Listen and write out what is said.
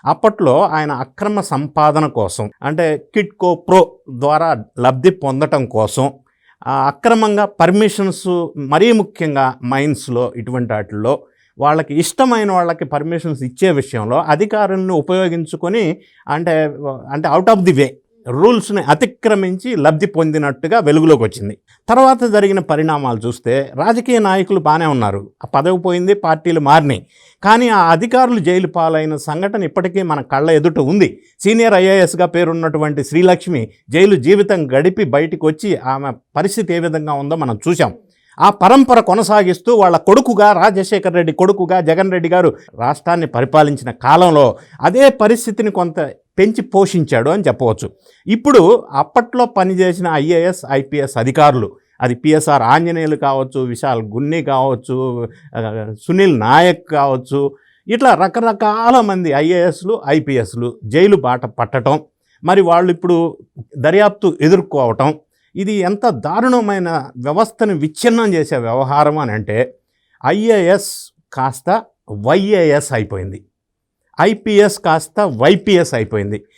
అప్పట్లో ఆయన అక్రమ సంపాదన కోసం అంటే కిడ్కో ప్రో ద్వారా లబ్ధి పొందటం కోసం అక్రమంగా పర్మిషన్స్ మరీ ముఖ్యంగా మైన్స్లో ఇటువంటి వాటిల్లో వాళ్ళకి ఇష్టమైన వాళ్ళకి పర్మిషన్స్ ఇచ్చే విషయంలో అధికారులను ఉపయోగించుకొని అంటే అంటే అవుట్ ఆఫ్ ది వే రూల్స్ని అతిక్రమించి లబ్ధి పొందినట్టుగా వెలుగులోకి వచ్చింది. తర్వాత జరిగిన పరిణామాలు చూస్తే రాజకీయ నాయకులు బాగానే ఉన్నారు, ఆ పదవి పోయింది, పార్టీలు మారినాయి, కానీ ఆ అధికారులు జైలు పాలైన సంఘటన ఇప్పటికీ మన కళ్ళ ఎదుట ఉంది. సీనియర్ ఐఏఎస్గా పేరున్నటువంటి శ్రీలక్ష్మి జైలు జీవితం గడిపి బయటికి వచ్చి ఆమె పరిస్థితి ఏ విధంగా ఉందో మనం చూసాం. ఆ పరంపర కొనసాగిస్తూ వాళ్ళ కొడుకుగా రాజశేఖర్ రెడ్డి కొడుకుగా జగన్ రెడ్డి గారు రాష్ట్రాన్ని పరిపాలించిన కాలంలో అదే పరిస్థితిని కొంత పెంచి పోషించాడు అని చెప్పవచ్చు. ఇప్పుడు అప్పట్లో పనిచేసిన ఐఏఎస్ ఐపీఎస్ అధికారులు, అది పిఎస్ఆర్ ఆంజనేయులు కావచ్చు, విశాల్ గున్ని కావచ్చు, సునీల్ నాయక్ కావచ్చు, ఇట్లా రకరకాల మంది ఐఏఎస్లు ఐపీఎస్లు జైలు బాట పట్టడం, మరి వాళ్ళు ఇప్పుడు దర్యాప్తు ఎదుర్కోవటం, ఇది ఎంత దారుణమైన వ్యవస్థను విచ్ఛిన్నం చేసే వ్యవహారం అని అంటే ఐఏఎస్ కాస్త వైఏఎస్ అయిపోయింది, ఐపీఎస్ కాస్త వైపీఎస్ అయిపోయింది.